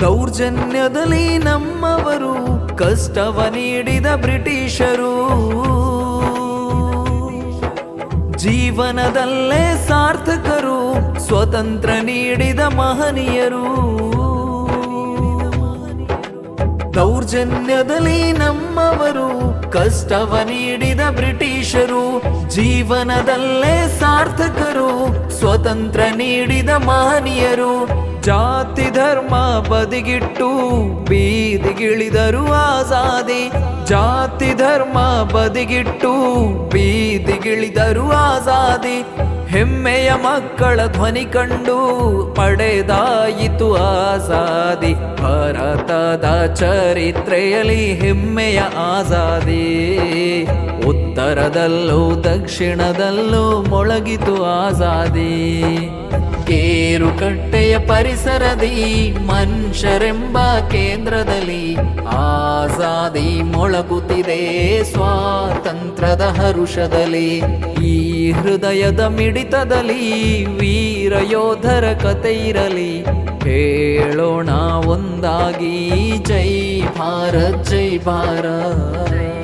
ದೌರ್ಜನ್ಯದಲ್ಲಿ ನಮ್ಮವರು ಕಷ್ಟವ ನೀಡಿದ ಬ್ರಿಟಿಷರು ಜೀವನದಲ್ಲೇ ಸಾರ್ಥಕರು ಸ್ವತಂತ್ರ ನೀಡಿದ ಮಹನೀಯರು ದೌರ್ಜನ್ಯದಲ್ಲಿ ನಮ್ಮವರು ಕಷ್ಟವ ನೀಡಿದ ಬ್ರಿಟಿಷರು ಜೀವನದಲ್ಲೇ ಸಾರ್ಥಕರು ಸ್ವತಂತ್ರ ನೀಡಿದ ಮಹನೀಯರು ಜಾತಿ ಧರ್ಮ ಬದಿಗಿಟ್ಟು ಬೀದಿಗಿಳಿದರು ಆಜಾದಿ ಜಾತಿ ಧರ್ಮ ಬದಿಗಿಟ್ಟು ಬೀದಿಗಿಳಿದರು ಆಜಾದಿ ಹೆಮ್ಮೆಯ ಮಕ್ಕಳ ಧ್ವನಿ ಕಂಡು ಪಡೆದಾಯಿತು ಆಜಾದಿ ಭಾರತದ ಚರಿತ್ರೆಯಲ್ಲಿ ಹೆಮ್ಮೆಯ ಆಜಾದಿ ಉತ್ತರದಲ್ಲೂ ದಕ್ಷಿಣದಲ್ಲೂ ಮೊಳಗಿತು ಆಜಾದಿ ಕೇರುಕಟ್ಟೆಯ ಪರಿಸರದಿ ಮನುಷ್ಯರೆಂಬ ಕೇಂದ್ರದಲ್ಲಿ ಆಜಾದಿ ಮೊಳಗುತ್ತಿದೆ ಸ್ವಾತಂತ್ರ್ಯದ ಹರುಷದಲ್ಲಿ ಈ ಹೃದಯದ ಮಿಡಿತದಲ್ಲಿ ವೀರ ಯೋಧರ ಕತೆ ಇರಲಿ ಹೇಳೋಣ ಒಂದಾಗಿ ಜೈ ಭಾರತ್ ಜೈ ಭಾರತ್